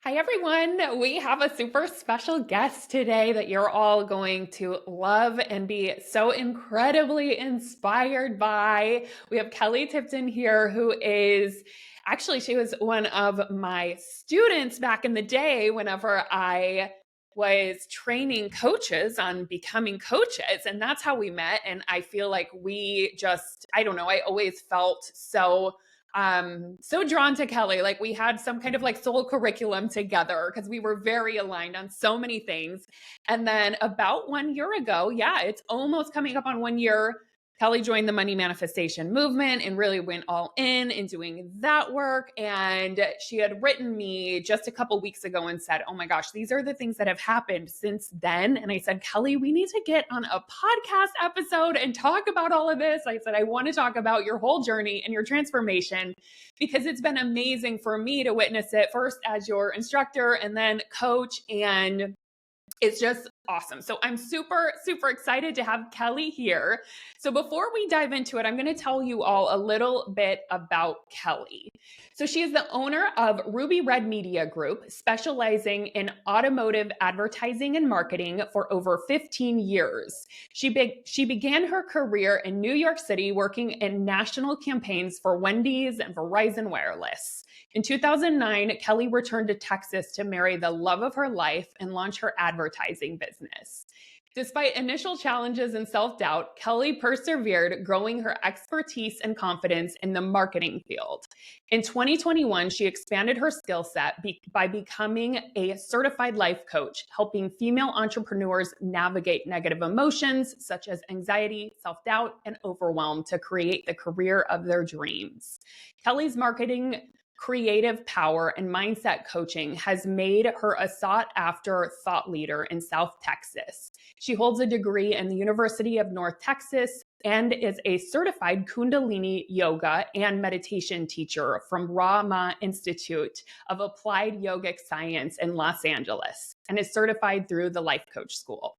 Hi, everyone. We have a super special guest today that you're all going to love and be so incredibly inspired by. We have Kelly Tipton here, who is actually, she was one of my students back in the day whenever I was training coaches on becoming coaches. And that's how we met. And I feel like I don't know, I always felt so drawn to Kelly. Like we had some kind of like soul curriculum together because we were very aligned on so many things. And then about 1 year ago, yeah, it's almost coming up on 1 year. Kelly joined the money manifestation movement and really went all in doing that work. And she had written me just a couple weeks ago and said, "Oh my gosh, these are the things that have happened since then." And I said, "Kelly, we need to get on a podcast episode and talk about all of this." I said, "I want to talk about your whole journey and your transformation because it's been amazing for me to witness it first as your instructor and then coach. And it's just awesome." So I'm super, super excited to have Kelly here. So before we dive into it, I'm going to tell you all a little bit about Kelly. So she is the owner of Ruby Red Media Group, specializing in automotive advertising and marketing for over 15 years. She began her career in New York City working in national campaigns for Wendy's and Verizon Wireless. In 2009, Kelly returned to Texas to marry the love of her life and launch her advertising business. Despite initial challenges and self-doubt, Kelly persevered, growing her expertise and confidence in the marketing field. In 2021, she expanded her skill set by becoming a certified life coach, helping female entrepreneurs navigate negative emotions such as anxiety, self-doubt, and overwhelm to create the career of their dreams. Kelly's marketing creative power and mindset coaching has made her a sought-after thought leader in South Texas. She holds a degree in the University of North Texas and is a certified Kundalini yoga and meditation teacher from Rama Institute of Applied Yogic Science in Los Angeles and is certified through the Life Coach School.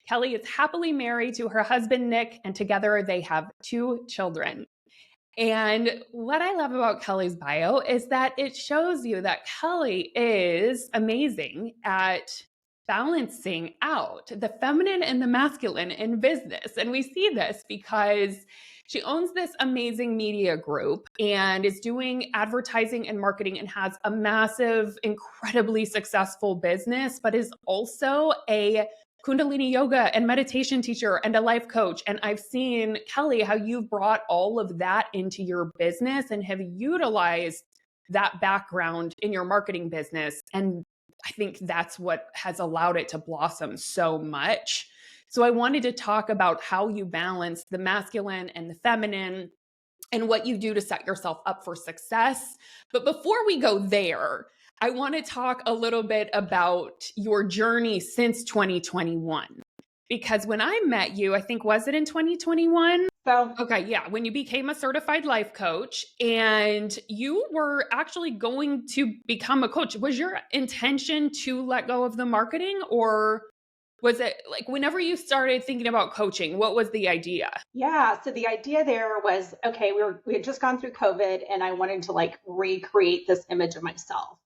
Kelly is happily married to her husband, Nick, and together they have 2 children. And what I love about Kelly's bio is that it shows you that Kelly is amazing at balancing out the feminine and the masculine in business. And we see this because she owns this amazing media group and is doing advertising and marketing and has a massive, incredibly successful business, but is also a Kundalini yoga and meditation teacher and a life coach. And I've seen, Kelly, how you've brought all of that into your business and have utilized that background in your marketing business. And I think that's what has allowed it to blossom so much. So I wanted to talk about how you balance the masculine and the feminine and what you do to set yourself up for success. But before we go there, I want to talk a little bit about your journey since 2021. Because when I met you, I think, was it in 2021? So, Okay, yeah, when you became a certified life coach and you were actually going to become a coach, was your intention to let go of the marketing, or was it like whenever you started thinking about coaching, what was the idea? yeah, so the idea there was, okay, we had just gone through COVID and I wanted to like recreate this image of myself.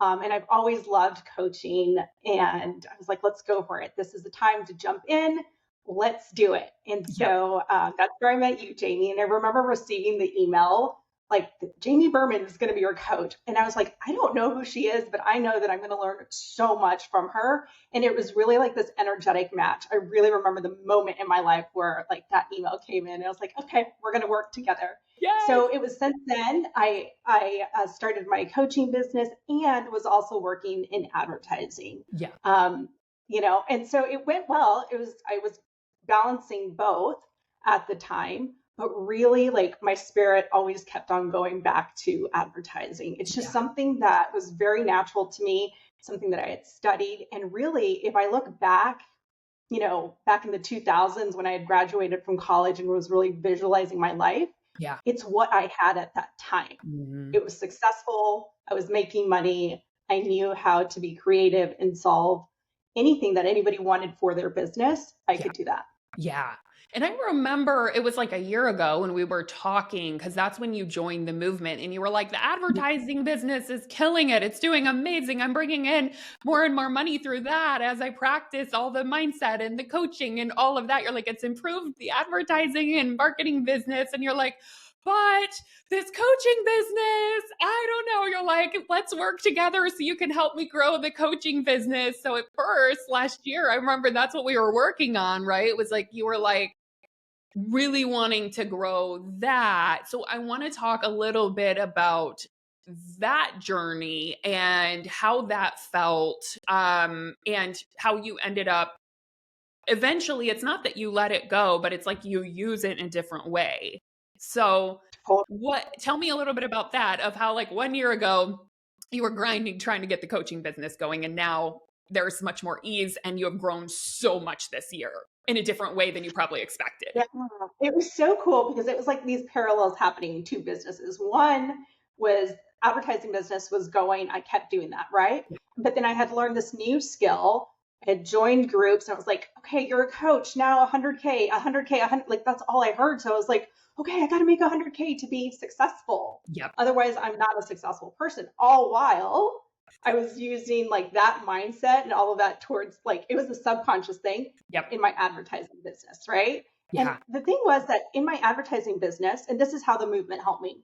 And I've always loved coaching, and I was like, let's go for it. This is the time to jump in. Let's do it. And Yep. so that's where I met you, Jamie. And I remember receiving the email like, Jamie Berman is going to be your coach. And I was like, I don't know who she is, but I know that I'm going to learn so much from her. And it was really like this energetic match. I really remember the moment in my life where like that email came in and I was like, okay, we're going to work together. Yes. So it was since then I started my coaching business and was also working in advertising. Yeah. And so it went well. I was balancing both at the time, but really like my spirit always kept on going back to advertising. It's just Yeah. something that was very natural to me, something that I had studied. And really, if I look back, back in the 2000s when I had graduated from college and was really visualizing my life, Yeah. it's what I had at that time. Mhm. It was successful. I was making money. I knew how to be creative and solve anything that anybody wanted for their business. I Yeah. could do that. Yeah. And I remember it was like a year ago when we were talking, because that's when you joined the movement and you were like, the advertising business is killing it. It's doing amazing. I'm bringing in more and more money through that as I practice all the mindset and the coaching and all of that. You're like, it's improved the advertising and marketing business. And you're like, but this coaching business, I don't know. You're like, let's work together so you can help me grow the coaching business. So at first last year, I remember that's what we were working on, right? It was like, you were like, really wanting to grow that. So I want to talk a little bit about that journey and how that felt, and how you ended up eventually. It's not that you let it go, but it's like you use it in a different way. So tell me a little bit about that, of how like 1 year ago you were grinding trying to get the coaching business going, and now there's much more ease and you have grown so much this year in a different way than you probably expected. Yeah, it was so cool because it was like these parallels happening in two businesses. One was advertising business was going, I kept doing that, right? But then I had learned this new skill. I had joined groups and I was like, okay, you're a coach now, 100K, 100K, 100, like that's all I heard. So I was like, okay, I got to make 100K to be successful. Yep. Otherwise, I'm not a successful person. All while I was using like that mindset and all of that towards like, it was a subconscious thing in my advertising business, right? Yeah. And the thing was that in my advertising business, and this is how the movement helped me,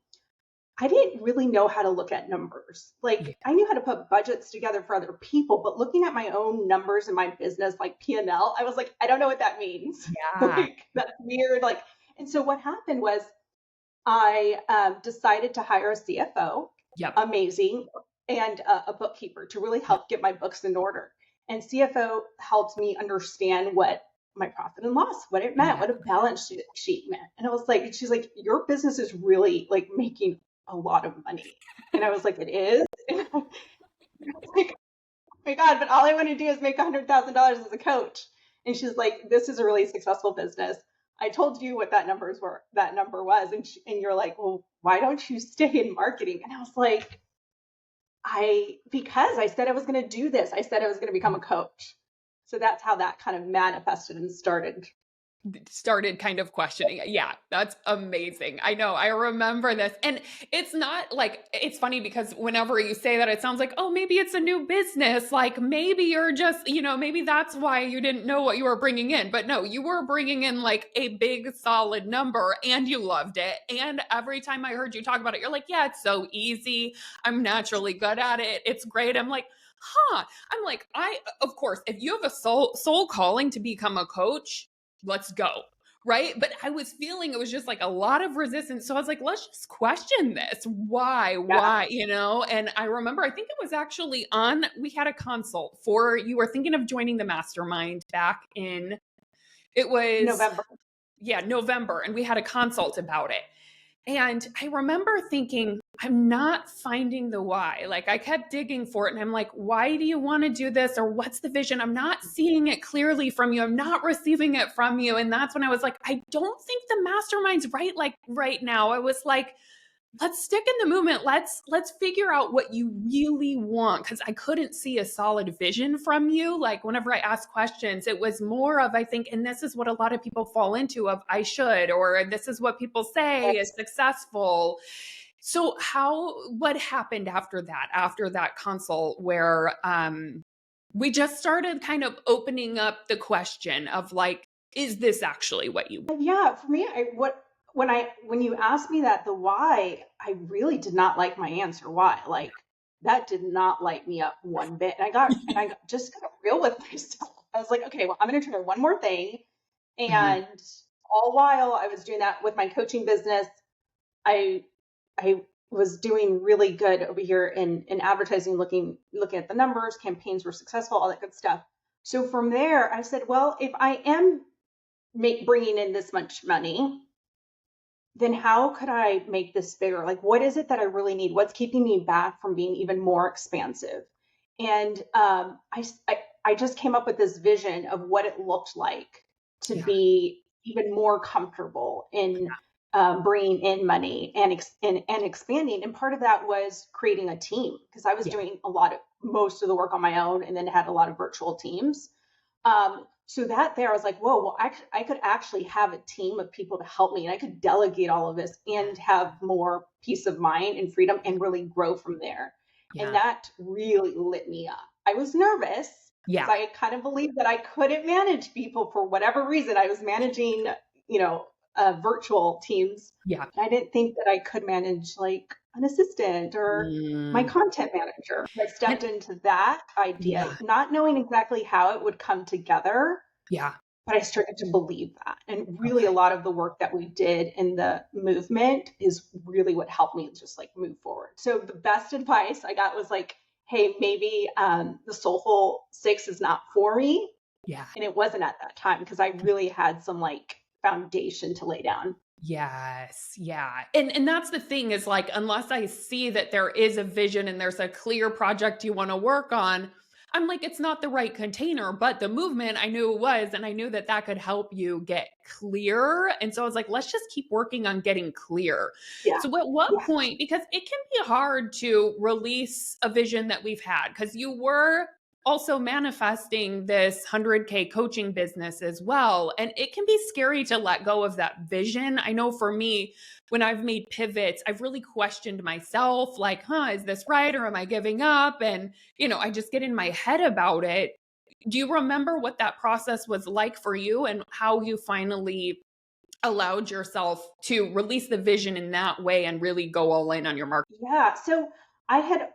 I didn't really know how to look at numbers. Like I knew how to put budgets together for other people, but looking at my own numbers in my business, like P&L, I was like, I don't know what that means. Yeah. Like that's weird. Like, and so what happened was I decided to hire a CFO, amazing, and a bookkeeper to really help get my books in order. And CFO helped me understand what my profit and loss, what it meant, what a balance sheet meant. And I was like, she's like, your business is really like making a lot of money. And I was like, it is. And I was like, oh my God, but all I want to do is make $100,000 as a coach. And she's like, this is a really successful business. I told you what that number was. And you're like, well, why don't you stay in marketing? And I was like, because I said I was going to do this. I said I was going to become a coach. So that's how that kind of manifested and started kind of questioning it. Yeah, that's amazing. I know. I remember this. And it's not like, it's funny because whenever you say that, it sounds like, oh, maybe it's a new business. Like maybe you're just, maybe that's why you didn't know what you were bringing in. But no, you were bringing in like a big solid number and you loved it. And every time I heard you talk about it, you're like, yeah, it's so easy. I'm naturally good at it. It's great. I'm like, I'm like, of course, if you have a soul calling to become a coach, let's go. Right. But I was feeling it was just like a lot of resistance. So I was like, let's just question this. Why? And I remember, I think it was actually we had a consult you were thinking of joining the mastermind back in, it was November. Yeah, November. And we had a consult about it. And I remember thinking, I'm not finding the why. Like I kept digging for it and I'm like, why do you want to do this? Or what's the vision? I'm not seeing it clearly from you. I'm not receiving it from you. And that's when I was like, I don't think the mastermind's right. Like right now, I was like, let's stick in the movement. Let's figure out what you really want. Cause I couldn't see a solid vision from you. Like whenever I asked questions, it was more of, I think, and this is what a lot of people fall into of I should, or this is what people say is successful. So what happened after that consult where, we just started kind of opening up the question of like, is this actually what you want? Yeah. For me, when you asked me that, the why, I really did not like my answer. Why? Like that did not light me up one bit. And I just got real with myself. I was like, okay, well, I'm going to try one more thing. And all while I was doing that with my coaching business, I was doing really good over here in advertising, looking at the numbers, campaigns were successful, all that good stuff. So from there, I said, well, if I am bringing in this much money, then how could I make this bigger? Like, what is it that I really need? What's keeping me back from being even more expansive? And I just came up with this vision of what it looked like to be even more comfortable in bringing in money and expanding. And part of that was creating a team because I was doing most of the work on my own and then had a lot of virtual teams. so that there, I was like, whoa, well, I could actually have a team of people to help me and I could delegate all of this and have more peace of mind and freedom and really grow from there. And Yeah. that really lit me up. I was nervous because Yeah. I kind of believed that I couldn't manage people for whatever reason. I was managing, you know, virtual teams. Yeah. I didn't think that I could manage like an assistant or my Mm. content manager. I And stepped into that idea, yeah. not knowing exactly how it would come together, Yeah. but I started to believe that. And really, a Okay. lot of the work that we did in the movement is really what helped me just like move forward. So the best advice I got was like, hey, maybe the Soulful Six is not for me. Yeah. And it wasn't at that time because I really had some like foundation to lay down. Yes. Yeah. And that's the thing is like unless I see that there is a vision and there's a clear project you want to work on, I'm like it's not the right container, but the movement I knew it was and I knew that that could help you get clear. And so I was like let's just keep working on getting clear. Yeah. So at what Yeah. point because it can be hard to release a vision that we've had cuz you were also manifesting this 100K coaching business as well. And it can be scary to let go of that vision. I know for me, when I've made pivots, I've really questioned myself like, is this right? Or am I giving up? And, I just get in my head about it. Do you remember what that process was like for you and how you finally allowed yourself to release the vision in that way and really go all in on your market? Yeah. So I had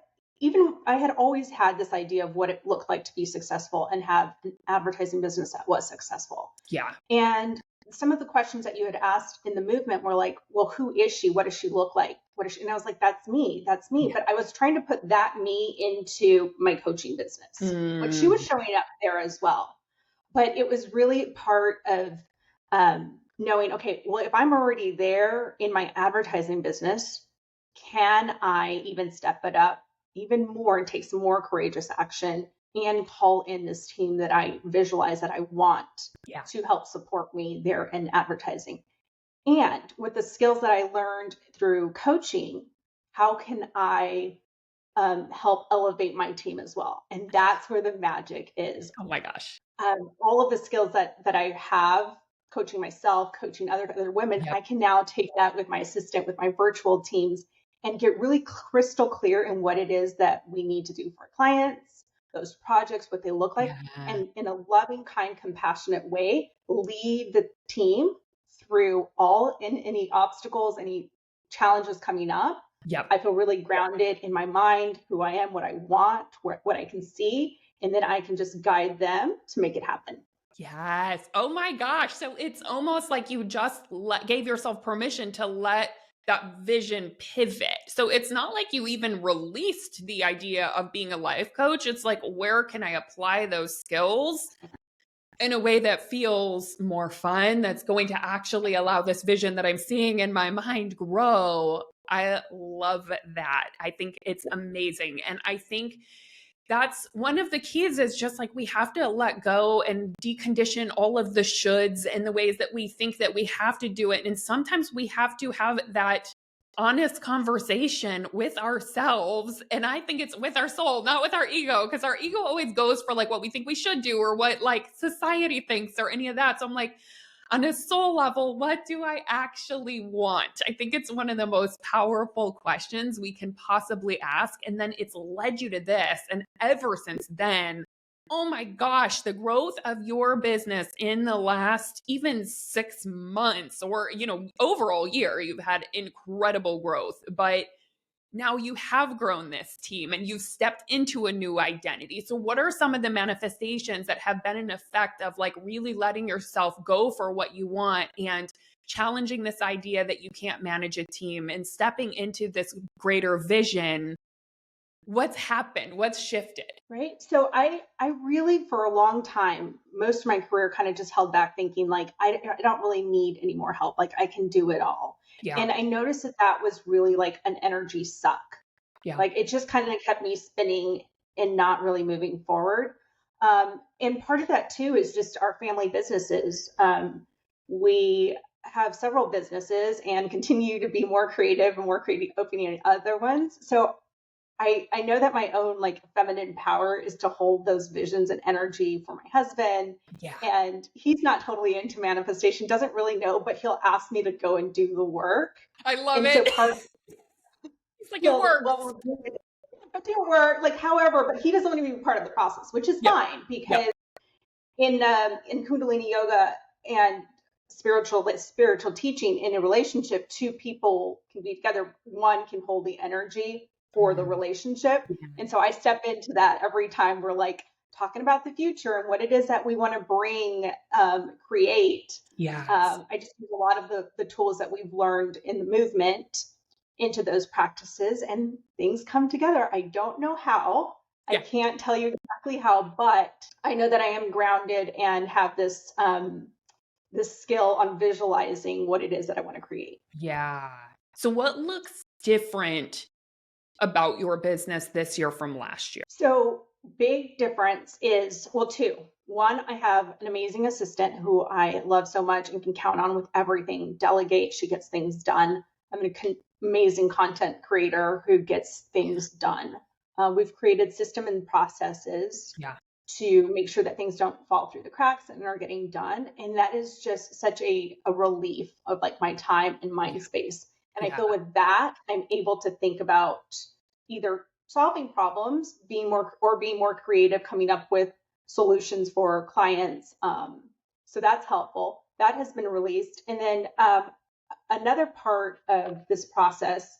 I had always had this idea of what it looked like to be successful and have an advertising business that was successful. Yeah. And some of the questions that you had asked in the movement were like, well, who is she? What does she look like? What is she? And I was like, that's me. That's me. Yeah. But I was trying to put that me into my coaching business, but she was Mm, showing up there as well. But it was really part of knowing, okay, well, if I'm already there in my advertising business, can I even step it up even more and take some more courageous action and call in this team that I visualize that I want yeah. to help support me there in advertising? And with the skills that I learned through coaching, how can I help elevate my team as well? And that's where the magic is. Oh my gosh. All of the skills that I have coaching myself, coaching other women, Yep. I can now take that with my assistant, with my virtual teams, and get really crystal clear in what it is that we need to do for clients, those projects, what they look like, Yeah. and in a loving, kind, compassionate way, lead the team through all in any obstacles, any challenges coming up. Yep. I feel really grounded in my mind, who I am, what I want, what I can see, and then I can just guide them to make it happen. Yes. Oh my gosh. So it's almost like you just gave yourself permission to let that vision pivot. So it's not like you even released the idea of being a life coach. It's like, where can I apply those skills in a way that feels more fun, that's going to actually allow this vision that I'm seeing in my mind grow? I love that. I think it's amazing. And I think that's one of the keys is just like we have to let go and decondition all of the shoulds and the ways that we think that we have to do it. And sometimes we have to have that honest conversation with ourselves. And I think it's with our soul, not with our ego, because our ego always goes for like what we think we should do or what like society thinks or any of that. So I'm like, on a soul level, what do I actually want? I think it's one of the most powerful questions we can possibly ask. And then it's led you to this. And ever since then, oh my gosh, the growth of your business in the last even 6 months or, overall year, you've had incredible growth. But now you have grown this team and you've stepped into a new identity. So, what are some of the manifestations that have been an effect of like really letting yourself go for what you want and challenging this idea that you can't manage a team and stepping into this greater vision? What's happened? What's shifted? Right. So I really, for a long time, most of my career kind of just held back thinking like, I don't really need any more help. Like I can do it all. Yeah. And I noticed that that was really like an energy suck. Yeah. Like it just kind of kept me spinning and not really moving forward. And part of that too is just our family businesses. We have several businesses and continue to be more creative and more creative opening other ones. So I know that my own like feminine power is to hold those visions and energy for my husband. Yeah. And he's not totally into manifestation, doesn't really know, but he'll ask me to go and do the work. I love And so it. part It's like it he'll what works. we'll do is do work, like however, but he doesn't want to be part of the process, which is Yep. fine Yep. because in Kundalini yoga and spiritual teaching in a relationship, two people can be together. One can hold the energy for the Mm, relationship, and so I step into that every time we're like talking about the future and what it is that we want to bring, create. yes. I just use a lot of the tools that we've learned in the movement into those practices, and things come together. I don't know how. I Yeah. can't tell you exactly how, but I know that I am grounded and have this skill on visualizing what it is that I want to create. Yeah. So what looks different about your business this year from last year? So big difference is, well, two. One, I have an amazing assistant who I love so much and can count on with everything. Delegate, she gets things done. I'm an amazing content creator who gets things done. We've created system and processes Yeah. to make sure that things don't fall through the cracks and are getting done. And that is just such a relief of like my time and mind Yeah. space. And I Yeah. feel with that, I'm able to think about either solving problems, being more creative, coming up with solutions for clients. So that's helpful. That has been released. And then another part of this process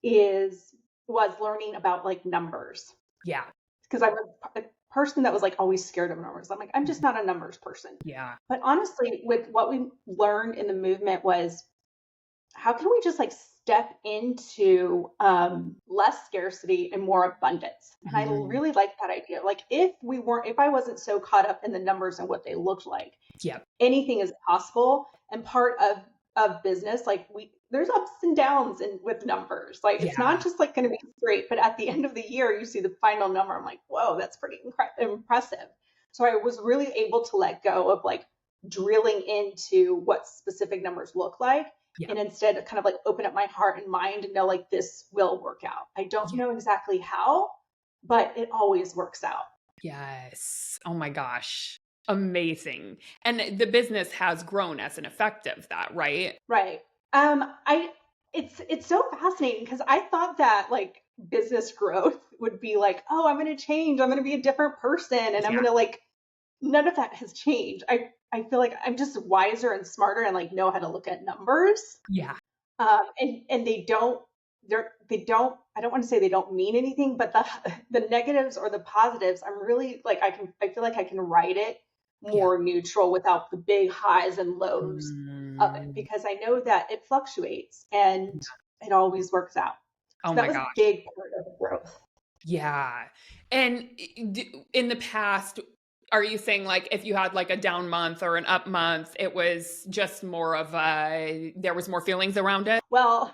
is was learning about like numbers, Yeah. because I'm a person that was like always scared of numbers. I'm like, I'm just not a numbers person. Yeah. But honestly, with what we learned in the movement was how can we just like step into less scarcity and more abundance? And I Mm, really like that idea. Like if I wasn't so caught up in the numbers and what they looked like, yeah. anything is possible. And part of business, like there's ups and downs with numbers. Like it's Yeah. not just like going to be straight, but at the end of the year, you see the final number. I'm like, whoa, that's pretty impressive. So I was really able to let go of like drilling into what specific numbers look like, Yeah. and instead kind of like open up my heart and mind and know like this will work out. I don't Yeah. know exactly how, but it always works out. Yes. Oh my gosh. Amazing. And the business has grown as an effect of that, right? Right. I it's so fascinating because I thought that like business growth would be like, oh, I'm going to change, I'm going to be a different person, and I'm Yeah. going to like none of that has changed. I feel like I'm just wiser and smarter and like know how to look at numbers. Yeah. And they don't, I don't want to say they don't mean anything, but the negatives or the positives, I'm really like I feel like I can write it Yeah. more neutral without the big highs and lows of it, Mm, because I know that it fluctuates and it always works out. So oh that my was a gosh. big part of the growth. Yeah. And in the past, are you saying like if you had like a down month or an up month, it was just more of there was more feelings around it? Well,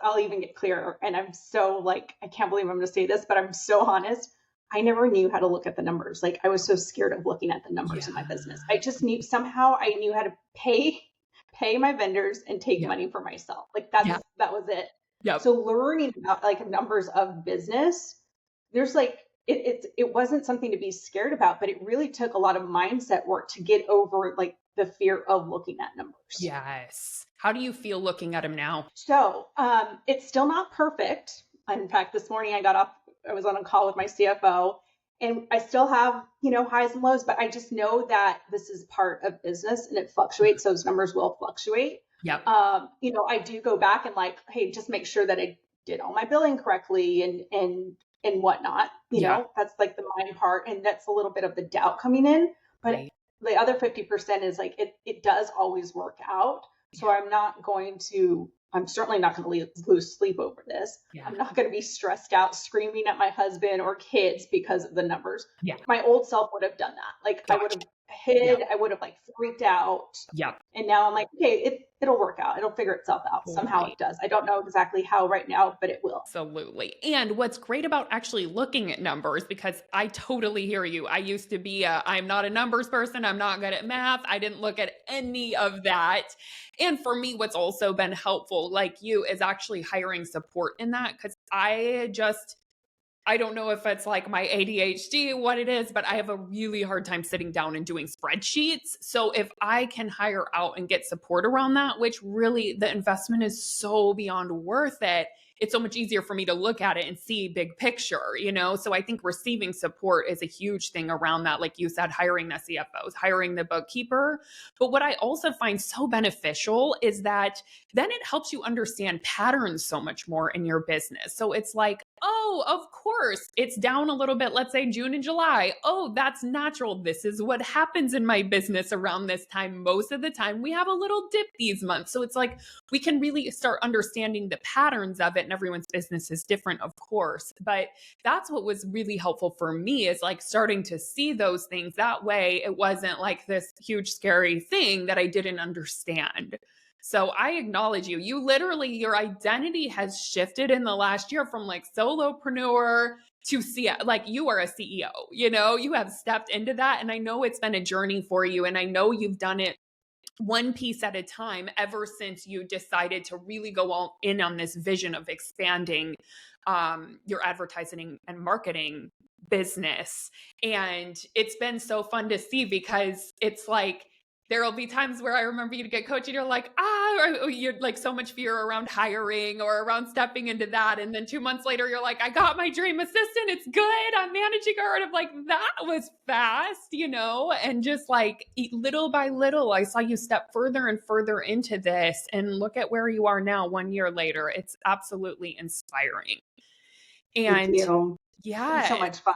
I'll even get clearer. And I'm so like, I can't believe I'm going to say this, but I'm so honest. I never knew how to look at the numbers. Like I was so scared of looking at the numbers in my Yeah. business. I just knew somehow I knew how to pay my vendors and take Yep. money for myself. Like Yep. that was it. Yep. So learning about like numbers of business, there's like it wasn't something to be scared about, but it really took a lot of mindset work to get over like the fear of looking at numbers. Yes. How do you feel looking at him now? So it's still not perfect. In fact, this morning I was on a call with my CFO, and I still have, highs and lows, but I just know that this is part of business and it fluctuates. Those numbers will fluctuate. Yep. I do go back and like, hey, just make sure that I did all my billing correctly and whatnot. Yeah. That's like the mind part, and that's a little bit of the doubt coming in. But Right. the other 50% is like it does always work out. So Yeah. I'm certainly not going to lose sleep over this. Yeah. I'm not going to be stressed out screaming at my husband or kids because of the numbers. Yeah. My old self would have done that. Like I would Gotcha. have hid, Yep. I would have like freaked out. Yep. And now I'm like, okay, it'll work out. It'll figure itself out. Somehow Totally. it does. I don't know exactly how right now, but it will. Absolutely. And what's great about actually looking at numbers, because I totally hear you. I used to be I'm not a numbers person. I'm not good at math. I didn't look at any of that. And for me, what's also been helpful, like you, is actually hiring support in that, because I just I don't know if it's like my ADHD, what it is, but I have a really hard time sitting down and doing spreadsheets. So if I can hire out and get support around that, which really the investment is so beyond worth it, it's so much easier for me to look at it and see big picture, you know? So I think receiving support is a huge thing around that. Like you said, hiring the CFOs, hiring the bookkeeper. But what I also find so beneficial is that then it helps you understand patterns so much more in your business. So it's like, oh, of course, it's down a little bit, let's say June and July. Oh, that's natural. This is what happens in my business around this time. Most of the time, we have a little dip these months. So it's like we can really start understanding the patterns of it, and everyone's business is different, of course. But that's what was really helpful for me, is like starting to see those things. That way, it wasn't like this huge, scary thing that I didn't understand. So I acknowledge you. You literally, your identity has shifted in the last year from like solopreneur to like you are a CEO, you know, you have stepped into that. And I know it's been a journey for you. And I know you've done it one piece at a time ever since you decided to really go all in on this vision of expanding your advertising and marketing business. And it's been so fun to see, because it's like, there'll be times where I remember you to get coached and you're like, or you're like so much fear around hiring or around stepping into that. And then 2 months later, you're like, I got my dream assistant. It's good. I'm managing her. And I'm like, that was fast, you know? And just like little by little, I saw you step further and further into this, and look at where you are now 1 year later. It's absolutely inspiring. Thank And you. It's so yeah, much fun.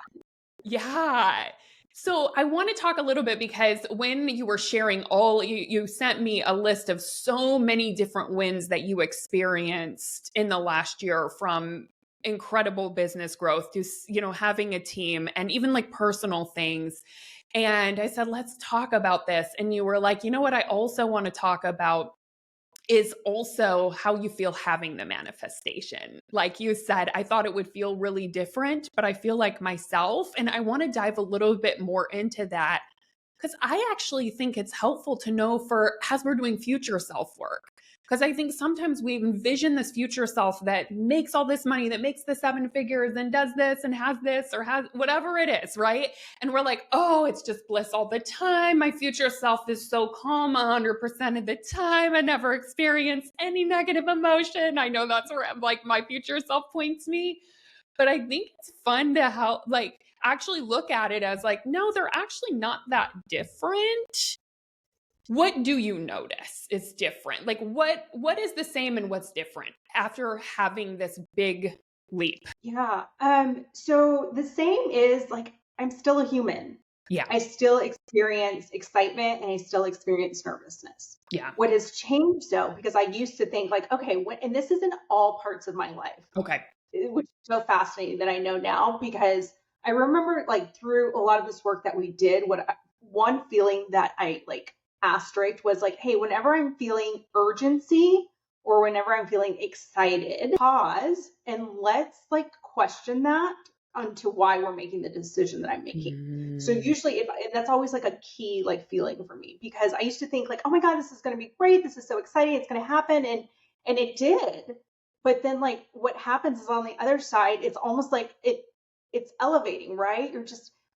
yeah. So I want to talk a little bit, because when you were sharing you sent me a list of so many different wins that you experienced in the last year, from incredible business growth to, you know, having a team, and even like personal things. And I said, let's talk about this. And you were like, you know what? I also want to talk about is also how you feel having the manifestation. Like you said, I thought it would feel really different, but I feel like myself. And I want to dive a little bit more into that, because I actually think it's helpful to know for as we're doing future self work. Because I think sometimes we envision this future self that makes all this money, that makes the 7 figures and does this and has this or has whatever it is, right? And we're like, oh, it's just bliss all the time. My future self is so calm 100% of the time. I never experience any negative emotion. I know that's where like my future self points me. But I think it's fun to help, like, actually look at it as like, no, they're actually not that different. What do you notice is different? Like what is the same and what's different after having this big leap? Yeah. So the same is like, I'm still a human. Yeah. I still experience excitement and I still experience nervousness. Yeah. What has changed though, because I used to think like, okay, and this is in all parts of my life, Okay. which is so fascinating that I know now, because I remember like through a lot of this work that we did, one feeling that I like asterisked was like, hey, whenever I'm feeling urgency or whenever I'm feeling excited, pause and let's like question that onto why we're making the decision that I'm making. So usually that's always like a key like feeling for me, because I used to think like, oh my God, this is going to be great. This is so exciting. It's going to happen. And it did. But then like what happens is on the other side, it's almost like it's elevating, right?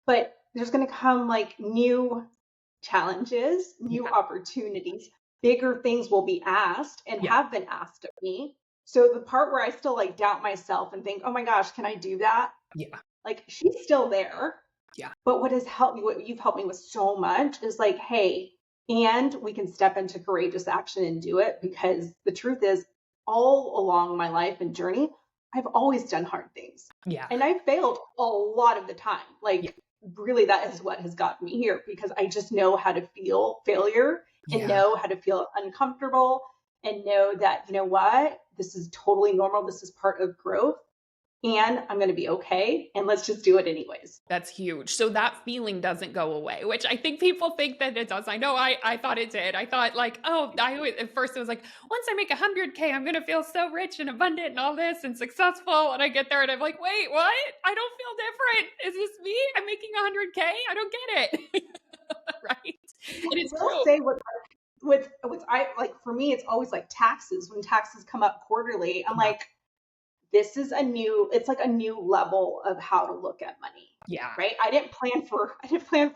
But there's going to come like new challenges, new Yeah. opportunities, bigger things will be asked and Yeah. have been asked of me. So the part where I still like doubt myself and think, oh my gosh, can I do that? Yeah. Like she's still there. Yeah. But what has helped me, what you've helped me with so much is like, hey, and we can step into courageous action and do it, because the truth is, all along my life and journey, I've always done hard things. Yeah. And I failed a lot of the time. Yeah. Like, really, that is what has gotten me here, because I just know how to feel failure and Yeah. know how to feel uncomfortable and know that, you know what, this is totally normal. This is part of growth. And I'm going to be okay. And let's just do it anyways. That's huge. So that feeling doesn't go away, which I think people think that it does. I know I thought it did. I thought like, oh, at first it was like, once I make 100K, I'm going to feel so rich and abundant and all this and successful. And I get there and I'm like, wait, what? I don't feel different. Is this me? I'm making 100K? I don't get it. Right. And it's I will true. say with I like, for me, it's always like taxes. When taxes come up quarterly, I'm like, it's like a new level of how to look at money, Yeah. right? I didn't plan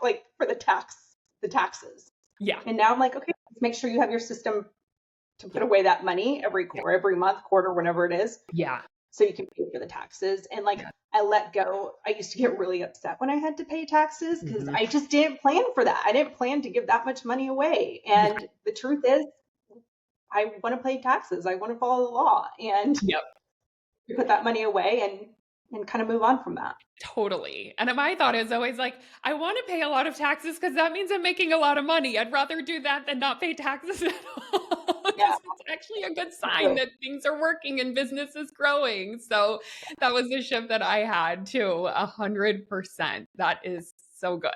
like for the taxes. Yeah. And now I'm like, okay, let's make sure you have your system to put Yeah. away that money Yeah. every month, quarter, whenever it is, Yeah. so you can pay for the taxes. And like, Yeah. I let go. I used to get really upset when I had to pay taxes because Mhm. I just didn't plan for that. I didn't plan to give that much money away. Yeah. And the truth is, I want to pay taxes. I want to follow the law and Yep. put that money away and kind of move on from that. Totally. And my thought is always like, I want to pay a lot of taxes because that means I'm making a lot of money. I'd rather do that than not pay taxes at all. Yeah, Because it's actually a good sign good. that things are working and business is growing. So that was a shift that I had too, 100%. That is so good.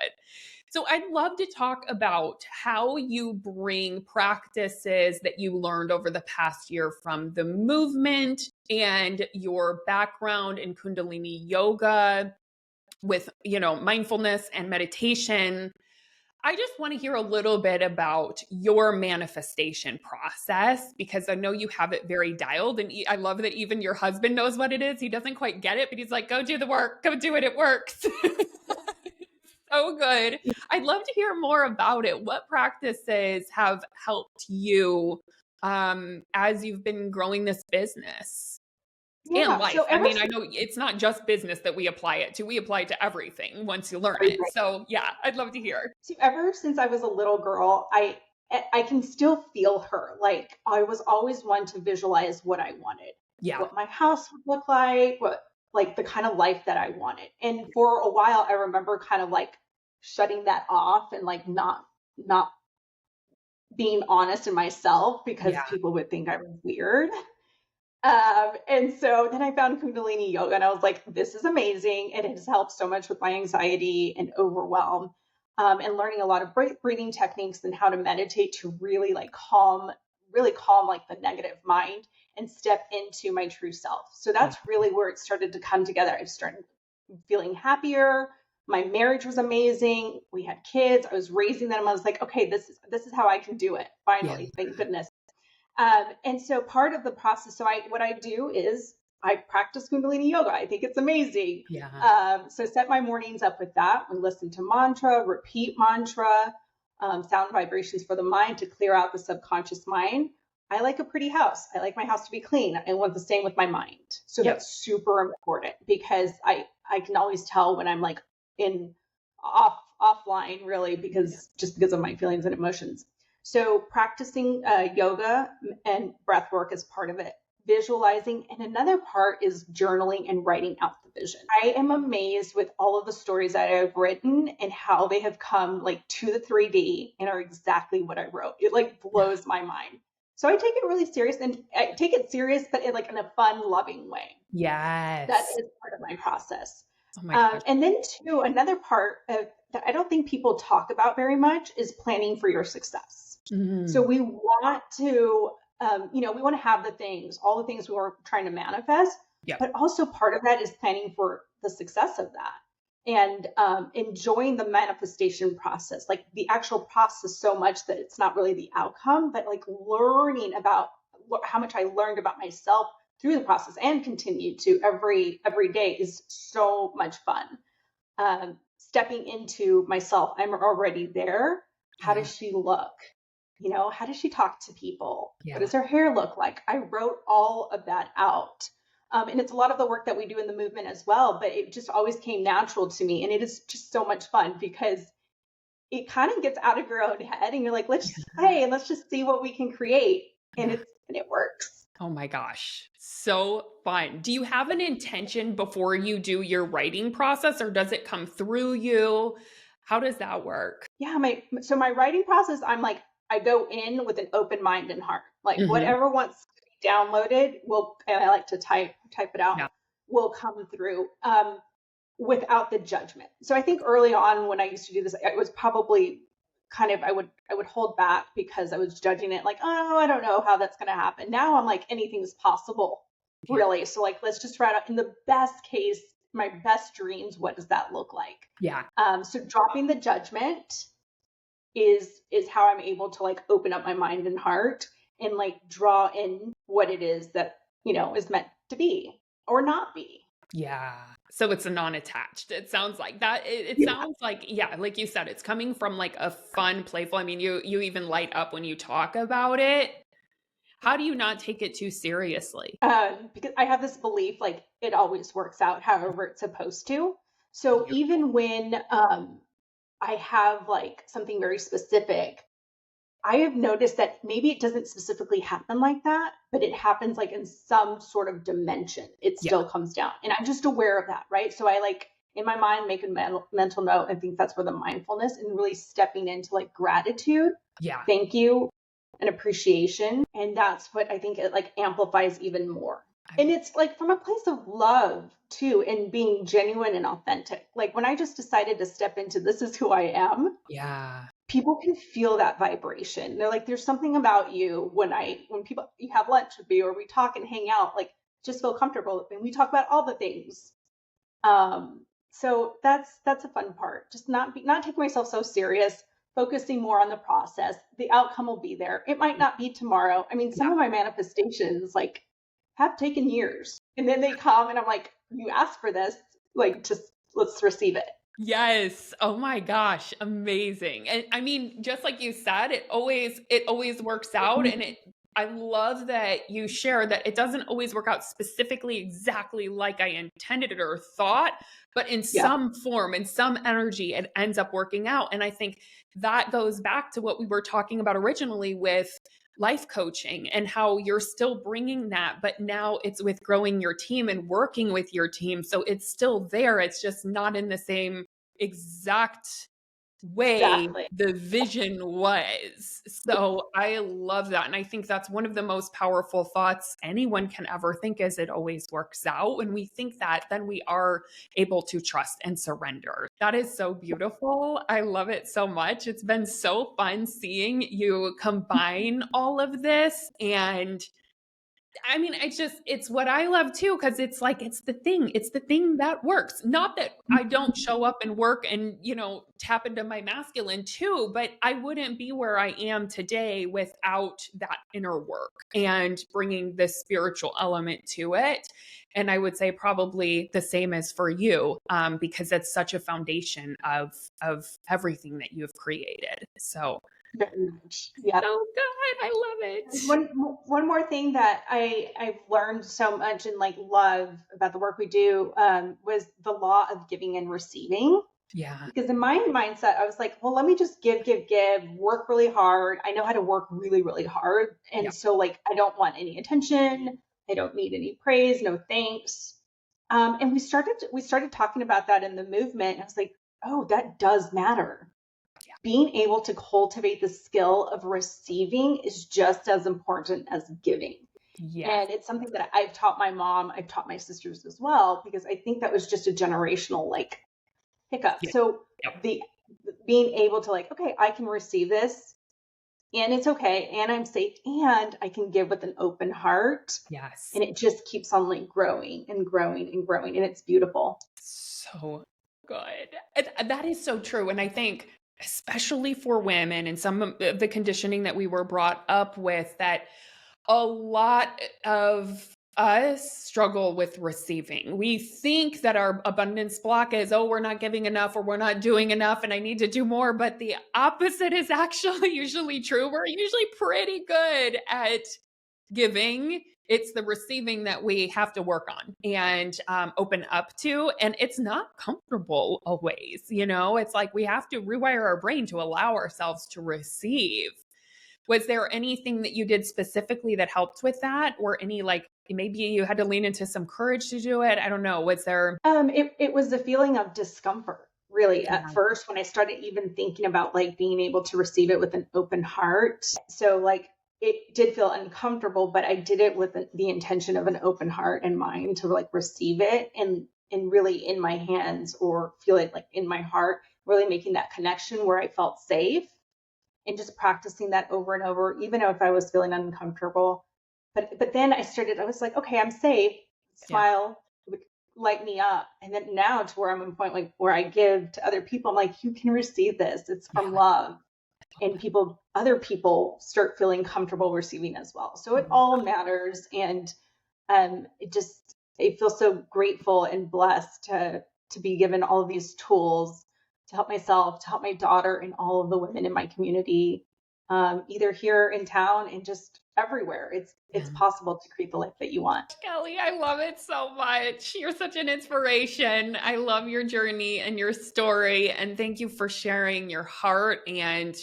So I'd love to talk about how you bring practices that you learned over the past year from the movement and your background in Kundalini yoga with, mindfulness and meditation. I just want to hear a little bit about your manifestation process because I know you have it very dialed. And I love that even your husband knows what it is. He doesn't quite get it, but he's like, go do the work, go do it. It works. So good. I'd love to hear more about it. What practices have helped you as you've been growing this business and Yeah. life? So I ever mean, I since know it's not just business that we apply it to. We apply it to everything once you learn it. everything. So yeah, I'd love to hear. So ever since I was a little girl, I can still feel her. Like I was always one to visualize what I wanted, Yeah. what my house would look like, what like the kind of life that I wanted. And for a while I remember kind of like shutting that off and like not being honest in myself because Yeah. people would think I was weird. And so then I found Kundalini yoga and I was like, this is amazing. It has helped so much with my anxiety and overwhelm. And learning a lot of breathing techniques and how to meditate to really calm like the negative mind and step into my true self. So Yeah. that's really where it started to come together. I started feeling happier. My marriage was amazing. We had kids. I was raising them. I was like, okay, this is how I can do it. Yeah. Finally, thank goodness. And so part of the process, what I do is I practice Kundalini yoga. I think it's amazing. Yeah. So set my mornings up with that. We listen to mantra, repeat mantra, sound vibrations for the mind to clear out the subconscious mind. I like a pretty house. I like my house to be clean. I want the same with my mind. So Yep. that's super important because I can always tell when I'm like in offline really because of my feelings and emotions. So practicing yoga and breath work is part of it. Visualizing, and another part is journaling and writing out the vision. I am amazed with all of the stories that I've written and how they have come like to the 3D and are exactly what I wrote. It like blows my mind. So I take it really serious and I take it serious, but in a fun, loving way. That Yes. is part of my process. Oh my gosh. And then too, another part that I don't think people talk about very much is planning for your success. So Mm. we want to, we want to have all the things we were trying to manifest, Yep. but also part of that is planning for the success of that and enjoying the manifestation process, like the actual process so much that it's not really the outcome, but like learning about how much I learned about myself through the process and continue to every day is so much fun. Stepping into myself, I'm already there. How Yeah. does she look? How does she talk to people? What Yeah. does her hair look like? I wrote all of that out. And it's a lot of the work that we do in the movement as well, but it just always came natural to me. And it is just so much fun because it kind of gets out of your own head and you're like, let's just play and let's just see what we can create. And Yeah. it works. Oh my gosh. So fun. Do you have an intention before you do your writing process or does it come through you? How does that work? Yeah, my writing process, I'm like, I go in with an open mind and heart. Like Hmm. whatever wants to be downloaded and I like to type it out, Yeah. will come through without the judgment. So I think early on when I used to do this, it was probably kind of I would hold back because I was judging it like, oh, I don't know how that's gonna happen. Now I'm like anything's possible, Yeah. really. So like let's just write out in the best case, my best dreams, what does that look like? Yeah. So dropping the judgment is how I'm able to like open up my mind and heart and like draw in what it is that is meant to be or not be. Yeah. So it's a non-attached. It sounds like that. It Yeah. sounds like, yeah, like you said, it's coming from like a fun, playful. I mean, you even light up when you talk about it. How do you not take it too seriously? Because I have this belief like it always works out however it's supposed to. So Beautiful. even when I have like something very specific, I have noticed that maybe it doesn't specifically happen like that, but it happens like in some sort of dimension. It Yeah. still comes down. And I'm just aware of that, right? So I like in my mind make a mental note. I think that's where the mindfulness and really stepping into like gratitude, Yeah. thank you, and appreciation. And that's what I think it like amplifies even more. I And it's like from a place of love too, and being genuine and authentic. Like when I just decided to step into this is who I am, Yeah. people can feel that vibration. They're like, there's something about you when people you have lunch with me or we talk and hang out, like just feel comfortable and we talk about all the things. So that's a fun part. Just not taking myself so serious, focusing more on the process. The outcome will be there. It might not be tomorrow. I mean, some Yeah. of my manifestations like have taken years. And then they come and I'm like, you asked for this, like just let's receive it. Yes. Oh my gosh, amazing. And I mean, just like you said, it always works out, and it I love that you share that it doesn't always work out specifically exactly like I intended it or thought, but in Yeah, some form, in some energy, it ends up working out. And I think that goes back to what we were talking about originally with life coaching and how you're still bringing that, but now it's with growing your team and working with your team. So it's still there. It's just not in the same exact way exactly. the vision was. So I love that. And I think that's one of the most powerful thoughts anyone can ever think is it always works out. When we think that, then we are able to trust and surrender. That is so beautiful. I love it so much. It's been so fun seeing you combine all of this. And I mean, it's what I love too, because it's like, it's the thing that works. Not that I don't show up and work and, tap into my masculine too, but I wouldn't be where I am today without that inner work and bringing this spiritual element to it. And I would say probably the same as for you, because it's such a foundation of everything that you've created. So, Very much. Yeah. so good. I love it. One more thing that I've learned so much and like love about the work we do was the law of giving and receiving. Yeah. Because in my mindset, I was like, well, let me just give, work really hard. I know how to work really, really hard. Yeah. And so like I don't want any attention. I don't need any praise, no thanks. And we started talking about that in the movement. And I was like, oh, that does matter. Being able to cultivate the skill of receiving is just as important as giving. Yes. And it's something that I've taught my mom, I've taught my sisters as well, because I think that was just a generational like hiccup. Yeah. So Yep. the being able to like, okay, I can receive this and it's okay and I'm safe and I can give with an open heart. Yes. And it just keeps on like growing and growing and growing. And it's beautiful. So good. That is so true. And I think, especially for women and some of the conditioning that we were brought up with, that a lot of us struggle with receiving. We think that our abundance block is, oh, we're not giving enough or we're not doing enough and I need to do more. But the opposite is actually usually true. We're usually pretty good at giving. It's the receiving that we have to work on and open up to. And it's not comfortable always. It's like we have to rewire our brain to allow ourselves to receive. Was there anything that you did specifically that helped with that? Or any, like, maybe you had to lean into some courage to do it? I don't know. Was there? It was the feeling of discomfort really at Yeah. first when I started even thinking about like being able to receive it with an open heart. So like it did feel uncomfortable, but I did it with the intention of an open heart and mind to like receive it and really in my hands or feel it like in my heart, really making that connection where I felt safe and just practicing that over and over, even if I was feeling uncomfortable. But then I was like, okay, I'm safe. Yeah. Smile would light me up. And then now to where I'm in a point like where I give to other people, I'm like, you can receive this. It's from Yeah. love. And other people start feeling comfortable receiving as well. So it all matters. And it just I feel so grateful and blessed to be given all of these tools to help myself, to help my daughter, and all of the women in my community, either here in town and just everywhere. It's possible to create the life that you want. Kelly, I love it so much. You're such an inspiration. I love your journey and your story. And thank you for sharing your heart and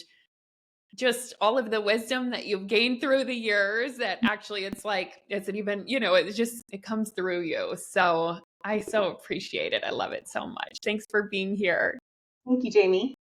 just all of the wisdom that you've gained through the years that actually it's like, is it even, it's just, it comes through you. So I so appreciate it. I love it so much. Thanks for being here. Thank you, Jamie.